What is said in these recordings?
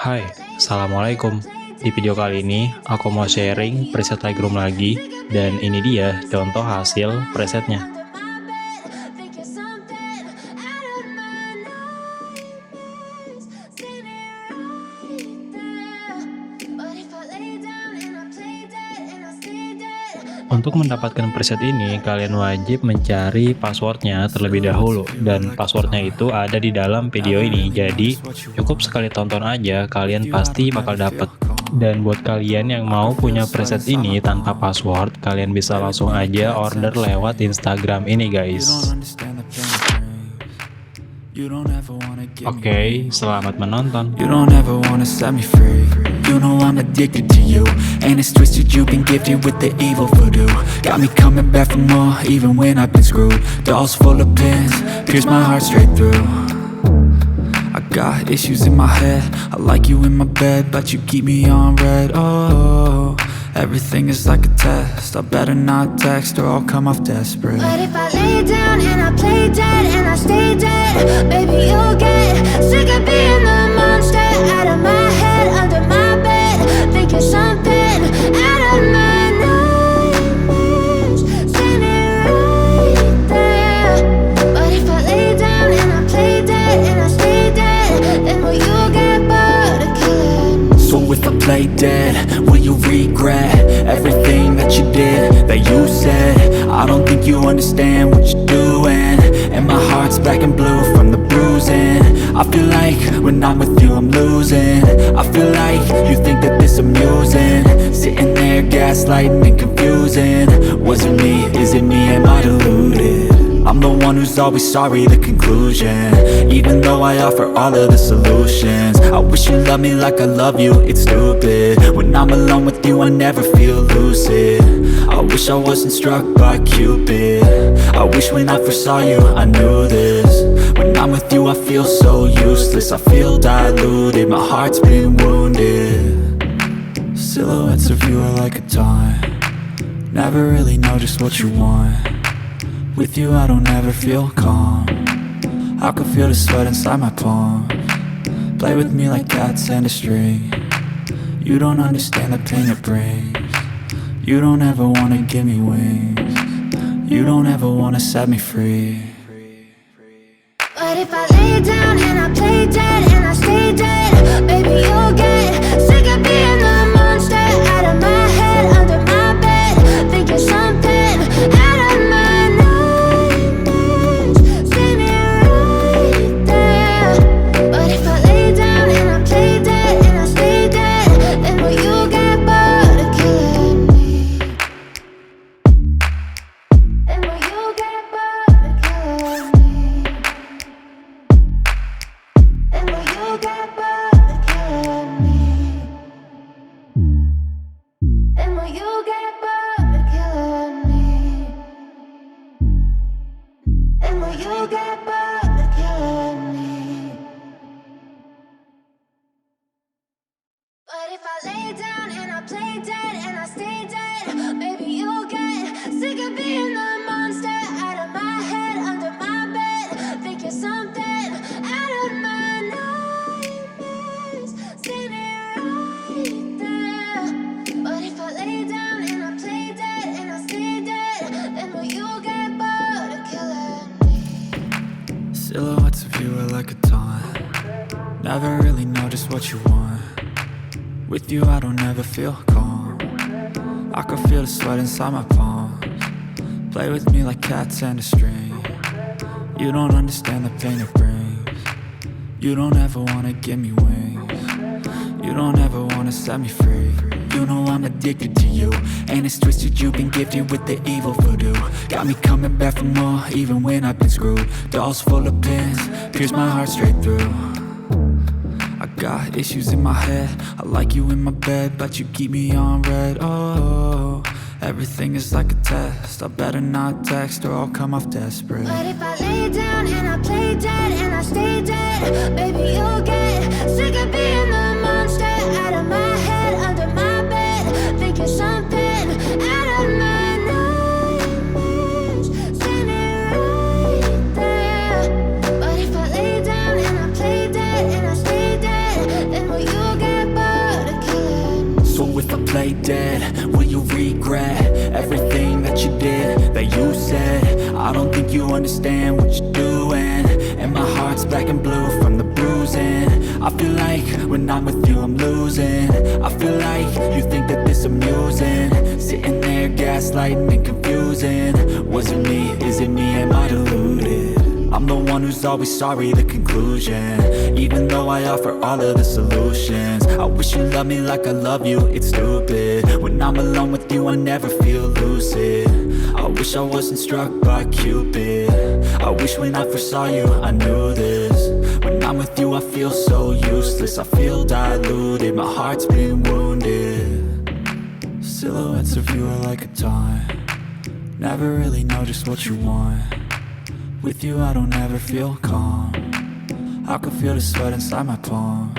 Hai, Assalamualaikum. Di video kali ini, aku mau sharing preset Lightroom lagi, dan ini dia contoh hasil presetnya. Untuk mendapatkan preset ini, kalian wajib mencari passwordnya terlebih dahulu, dan passwordnya itu ada di dalam video ini, jadi cukup sekali tonton aja, kalian pasti bakal dapet. Dan buat kalian yang mau punya preset ini tanpa password, kalian bisa langsung aja order lewat Instagram ini guys. Oke, selamat menonton. You don't ever wanna set me free. You know I'm addicted to you, and it's twisted. You've been gifted with the evil voodoo. Got me coming back for more, even when I've been screwed. Dolls full of pins, pierce my heart straight through. I got issues in my head. I like you in my bed, but you keep me on red. Oh, everything is like a test. I better not text or I'll come off desperate. But if I lay down and I play dead and I stay dead, baby, you'll get sick of being the monster out of my head, under my bed, thinking something out of my nightmares, standing right there. But if I lay down and I play dead and I stay dead, then will you get bored of killing me? So if I play dead, will you regret everything that you did, that you said? I don't think you understand what you're doing, and my heart's black and blue from the bruising. I feel like when I'm with you I'm losing. I feel like you think that this amusing, sitting there gaslighting and confusing. Was it me? Is it me? Am I deluded? I'm the one who's always sorry, the conclusion. Even though I offer all of the solutions, I wish you loved me like I love you, it's stupid. When I'm alone with you I never feel lucid. I wish I wasn't struck by Cupid. I wish when I first saw you I knew this. When I'm with you I feel so useless, I feel diluted, my heart's been wounded. Silhouettes of you are like a taunt. Never really know just what you want. With you I don't ever feel calm. I can feel the sweat inside my palms. Play with me like cats and a string. You don't understand the pain it brings. You don't ever wanna give me wings. You don't ever wanna set me free. But if I lay down and I play dead and I stay dead, baby, you'll get sick of being the monster out of my head, under my bed, thinking something out of my nightmares, standing right there. But if I lay down and I play dead and I stay dead, then will you get bored of killing me? Then will you get bored of killing me? And will you get bored of killing me? And will you get bored of killing me? And will you get bored of killing me? But if I lay down and I play dead and I stay dead, baby, you'll get sick of being the monster out of my head, under my bed, thinking something out of my nightmares, standing right there. But if I lay down and I play dead and I stay dead, then will you get bored of killing me? Silhouettes of you are like a taunt. Never really know just what you want. With you I don't ever feel calm. I can feel the sweat inside my palms. Play with me like cats and a string. You don't understand the pain it brings. You don't ever wanna give me wings. You don't ever wanna set me free. You know I'm addicted to you, and it's twisted. You've been gifted with the evil voodoo. Got me coming back for more, even when I've been screwed. Dolls full of pins, pierce my heart straight through. I got issues in my head. I like you in my bed, but you keep me on red. Oh, everything is like a test. I better not text or I'll come off desperate. But if I lay down and I play dead and I stay dead, baby, you'll get sick of being the monster out of my head, under my bed, thinking something out of my nightmares, standing right there. But if I lay down and I play dead and I stay dead, then will you play dead, will you regret everything that you did, that you said? I don't think you understand what you're doing, and my heart's black and blue from the bruising. I feel like when I'm with you I'm losing. I feel like you think that this amusing, sitting there gaslighting and confusing. Was it me? Is it me? Am I deluded? I'm the one who's always sorry, the conclusion. Even though I offer all of the solutions, I wish you loved me like I love you, it's stupid. When I'm alone with you I never feel lucid. I wish I wasn't struck by Cupid. I wish when I first saw you I knew this. When I'm with you I feel so useless, I feel diluted, my heart's been wounded. Silhouettes of you are like a taunt, never really know just what you want. With you I don't ever feel calm, I can feel the sweat inside my palms.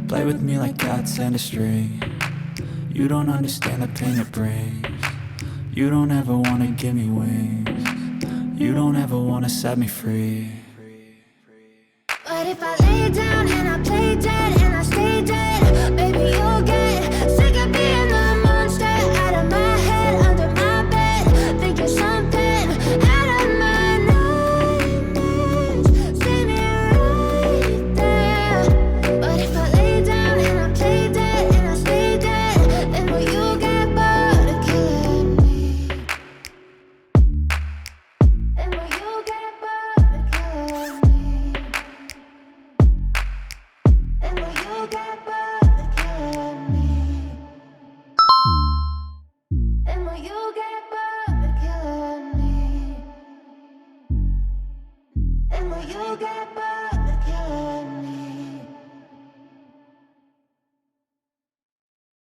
Play with me like cats and a string. You don't understand the pain it brings. You don't ever wanna give me wings. You don't ever wanna set me free. But if I lay down and I play dead and I stay dead, baby you'll get sick of being the monster out of my head, under my bed. Think you're something out of my nightmares, standing right there. But if I lay down and I play dead and I stay dead, then will you get bored of killing me? Then will you get bored of killing me? And will you get bored of killing me? And will you get bored of killing me? And will you get bored of killing me?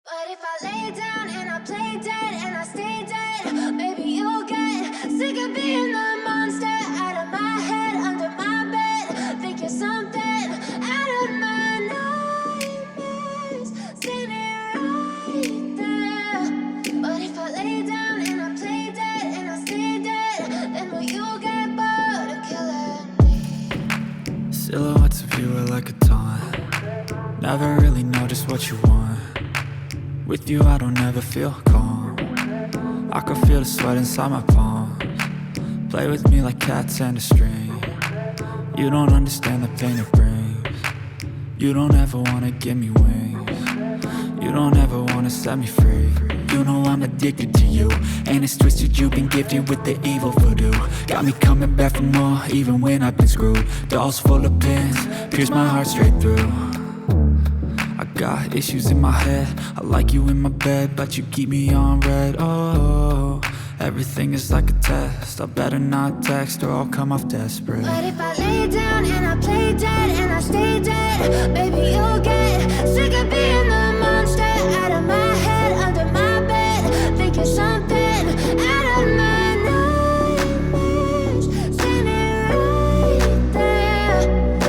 But if I lay down and I play dead and I stay dead, baby you'll get sick of being the monster out of my head, under my bed. Think you're something out of my nightmares, standing right there. But if I lay down and I play dead and I stay dead, then will you get bored of killing me? Silhouettes of you are like a taunt, never really know just what you want. With you I don't ever feel calm, I can feel the sweat inside my palms. Play with me like cats and a string. You don't understand the pain it brings. You don't ever wanna give me wings. You don't ever wanna set me free. You know I'm addicted to you, and it's twisted, you've been gifted with the evil voodoo. Got me coming back for more, even when I've been screwed. Dolls full of pins, pierce my heart straight through. I got issues in my head, I like you in my bed, but you keep me on red. Oh, everything is like a test, I better not text or I'll come off desperate. But if I lay down and I play dead and I stay dead, baby you'll get sick of being the monster out of my head, under my bed. Think you're something out of my nightmares, standing right there.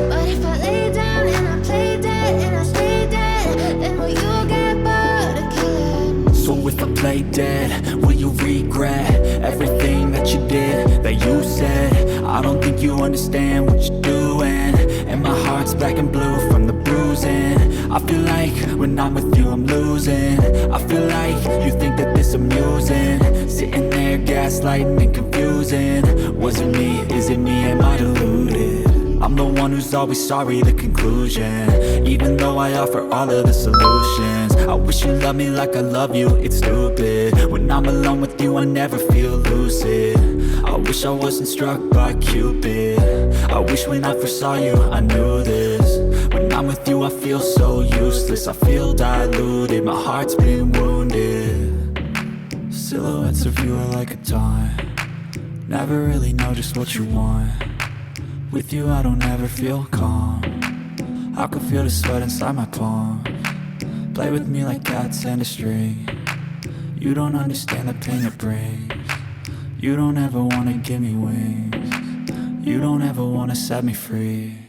But if I lay down and I play dead and I stay dead, then will you get bored of killing me? So if I play dead, will you regret everything that you did, that you said? I don't think you understand what you're doing, and my heart's black and blue from the bruising. I feel like when I'm with you I'm losing. I feel like you think that this amusing, sitting there gaslighting and confusing. Was it me? Is it me? Am I deluded? I'm the one who's always sorry, the conclusion. Even though I offer all of the solutions, I wish you loved me like I love you, it's stupid. When I'm alone with you I never feel lucid. I wish I wasn't struck by Cupid. I wish when I first saw you I knew this. When I'm with you I feel so useless, I feel diluted, my heart's been wounded. Silhouettes of you are like a taunt, never really know just what you want. With you I don't ever feel calm, I can feel the sweat inside my palms. Play with me like cats and a string. You don't understand the pain it brings. You don't ever wanna give me wings. You don't ever wanna set me free.